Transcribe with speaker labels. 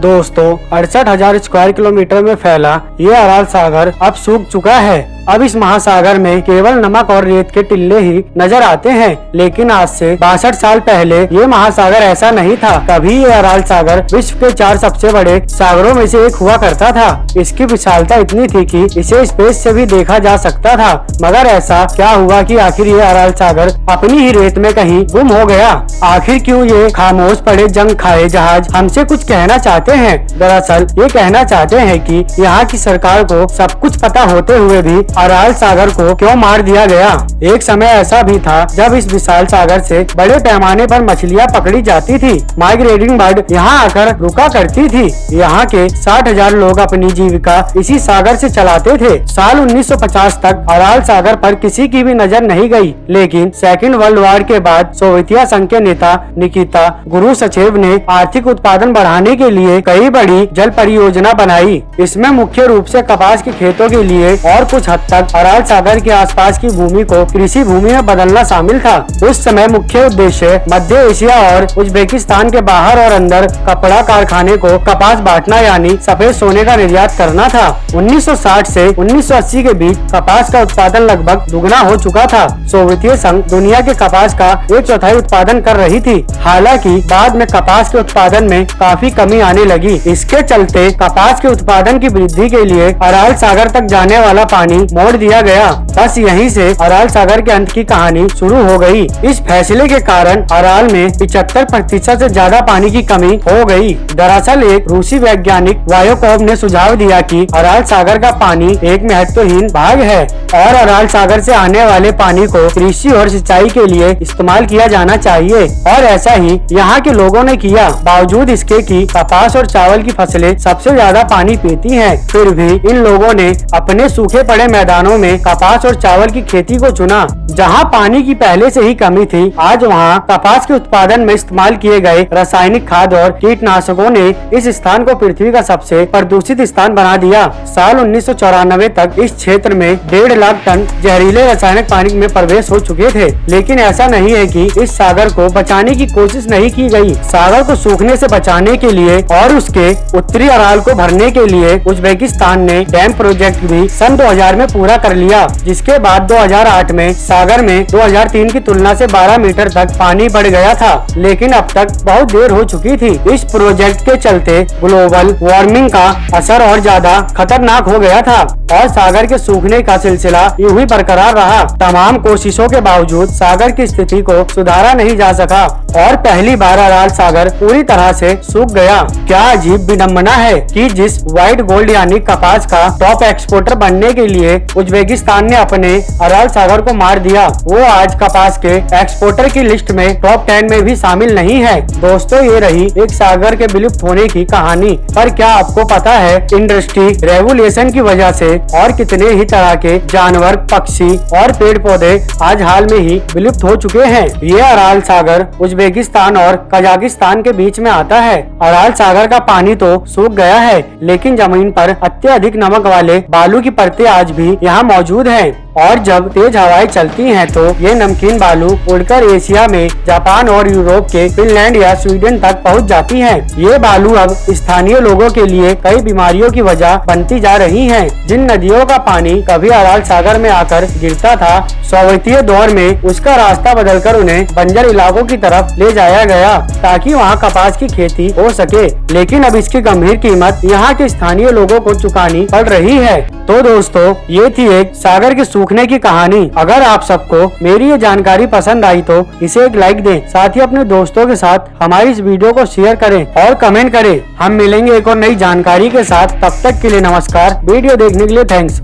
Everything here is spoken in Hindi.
Speaker 1: दोस्तों 68,000 स्क्वायर किलोमीटर में फैला ये अराल सागर अब सूख चुका है। अब इस महासागर में केवल नमक और रेत के टिल्ले ही नजर आते हैं, लेकिन आज से 62 साल पहले ये महासागर ऐसा नहीं था। तभी ये अराल सागर विश्व के 4 सबसे बड़े सागरों में से एक हुआ करता था। इसकी विशालता इतनी थी कि इसे स्पेस से भी देखा जा सकता था। मगर ऐसा क्या हुआ कि आखिर ये अराल सागर अपनी ही रेत में कहीं गुम हो गया? आखिर क्यों ये खामोश पड़े जंग खाए जहाज हमसे कुछ कहना चाहते हैं? दरअसल ये कहना चाहते हैं कि यहाँ की सरकार को सब कुछ पता होते हुए भी अराल सागर को क्यों मार दिया गया। एक समय ऐसा भी था जब इस विशाल सागर से बड़े पैमाने पर मछलियाँ पकड़ी जाती थी। माइग्रेटिंग बर्ड यहाँ आकर रुका करती थी। यहाँ के 60,000 लोग अपनी जीविका इसी सागर से चलाते थे। साल 1950 तक अराल सागर पर किसी की भी नजर नहीं गई, लेकिन सेकेंड वर्ल्ड वॉर के बाद सोवियत संघ के नेता निकिता गुरुसचेव ने आर्थिक उत्पादन बढ़ाने के लिए कई बड़ी जल परियोजना बनाई। इसमें मुख्य रूप से कपास के खेतों के लिए और कुछ हद तक अराल सागर के आसपास की भूमि को कृषि भूमि में बदलना शामिल था। उस समय मुख्य उद्देश्य मध्य एशिया और उज्बेकिस्तान के बाहर और अंदर कपड़ा कारखाने को कपास बांटना यानी सफेद सोने का निर्यात करना था। 1960 से 1980 के बीच कपास का उत्पादन लगभग दुगना हो चुका था। सोवियत संघ दुनिया के कपास का 1/4 उत्पादन कर रही थी। हालांकि बाद में कपास के उत्पादन में काफी कमी आने लगी। इसके चलते कपास के उत्पादन की वृद्धि के लिए अराल सागर तक जाने वाला पानी मोड़ दिया गया। बस यहीं से अराल सागर के अंत की कहानी शुरू हो गई। इस फैसले के कारण अराल में 75% से ज्यादा पानी की कमी हो गई। दरअसल एक रूसी वैज्ञानिक वायोकोव ने सुझाव दिया कि अराल सागर का पानी एक महत्वहीन भाग है और अराल सागर से आने वाले पानी को कृषि और सिंचाई के लिए इस्तेमाल किया जाना चाहिए, और ऐसा ही यहाँ के लोगों ने किया। बावजूद इसके कि कपास और चावल की फसलें सबसे ज्यादा पानी पीती हैं, फिर भी इन लोगों ने अपने सूखे पड़े मैदानों में कपास और चावल की खेती को चुना। जहाँ पानी की पहले से ही कमी थी, आज वहाँ कपास के उत्पादन में इस्तेमाल किए गए रासायनिक खाद और कीटनाशकों ने इस स्थान को पृथ्वी का सबसे प्रदूषित स्थान बना दिया। साल 1994 तक इस क्षेत्र में 1.5 लाख टन जहरीले रासायनिक पानी में प्रवेश हो चुके थे। लेकिन ऐसा नहीं है कि इस सागर को बचाने की कोशिश नहीं की गई। सागर को सूखने से बचाने के लिए और उसके उत्तरी अराल को भरने के लिए उज्बेकिस्तान ने डैम प्रोजेक्ट भी सन 2000 में पूरा कर लिया, जिसके बाद 2008 में सागर में 2003 की तुलना से 12 मीटर तक पानी बढ़ गया था। लेकिन अब तक बहुत देर हो चुकी थी। इस प्रोजेक्ट के चलते ग्लोबल वार्मिंग का असर और ज्यादा खतरनाक हो गया था और सागर के सूखने का सिलसिला यूं ही बरकरार रहा। तमाम कोशिशों के बावजूद सागर की स्थिति को सुधारा नहीं जा सका और पहली बार अराल सागर पूरी तरह से सूख गया। क्या अजीब विडम्बना है कि जिस व्हाइट गोल्ड यानी कपास का टॉप एक्सपोर्टर बनने के लिए उज्बेकिस्तान ने अपने अराल सागर को मार दिया, वो आज कपास के एक्सपोर्टर की लिस्ट में टॉप 10 में भी शामिल नहीं है। दोस्तों, ये रही एक सागर के विलुप्त होने की कहानी। पर क्या आपको पता है इंडस्ट्री रेवोल्यूशन की वजह से और कितने ही तरह के जानवर, पक्षी और पेड़ पौधे आज हाल में ही विलुप्त हो चुके हैं। ये अराल सागर उज्बेकिस्तान और कजाकिस्तान के बीच में आता है। अराल सागर का पानी तो सूख गया है, लेकिन जमीन पर अत्यधिक नमक वाले बालू की परतें आज भी यहाँ मौजूद हैं। और जब तेज हवाएं चलती हैं तो ये नमकीन बालू उड़कर एशिया में जापान और यूरोप के फिनलैंड या स्वीडन तक पहुंच जाती हैं। ये बालू अब स्थानीय लोगों के लिए कई बीमारियों की वजह बनती जा रही हैं। जिन नदियों का पानी कभी अराल सागर में आकर गिरता था, सोवियत दौर में उसका रास्ता बदलकर उन्हें बंजर इलाकों की तरफ ले जाया गया ताकि वहाँ कपास की खेती हो सके। लेकिन अब इसकी गंभीर कीमत यहाँ के स्थानीय लोगों को चुकानी पड़ रही है। तो दोस्तों, ये थी एक सागर के सूखने की कहानी। अगर आप सबको मेरी ये जानकारी पसंद आई तो इसे एक लाइक दें, साथ ही अपने दोस्तों के साथ हमारी इस वीडियो को शेयर करें और कमेंट करें। हम मिलेंगे एक और नई जानकारी के साथ। तब तक के लिए नमस्कार। वीडियो देखने के लिए थैंक्स।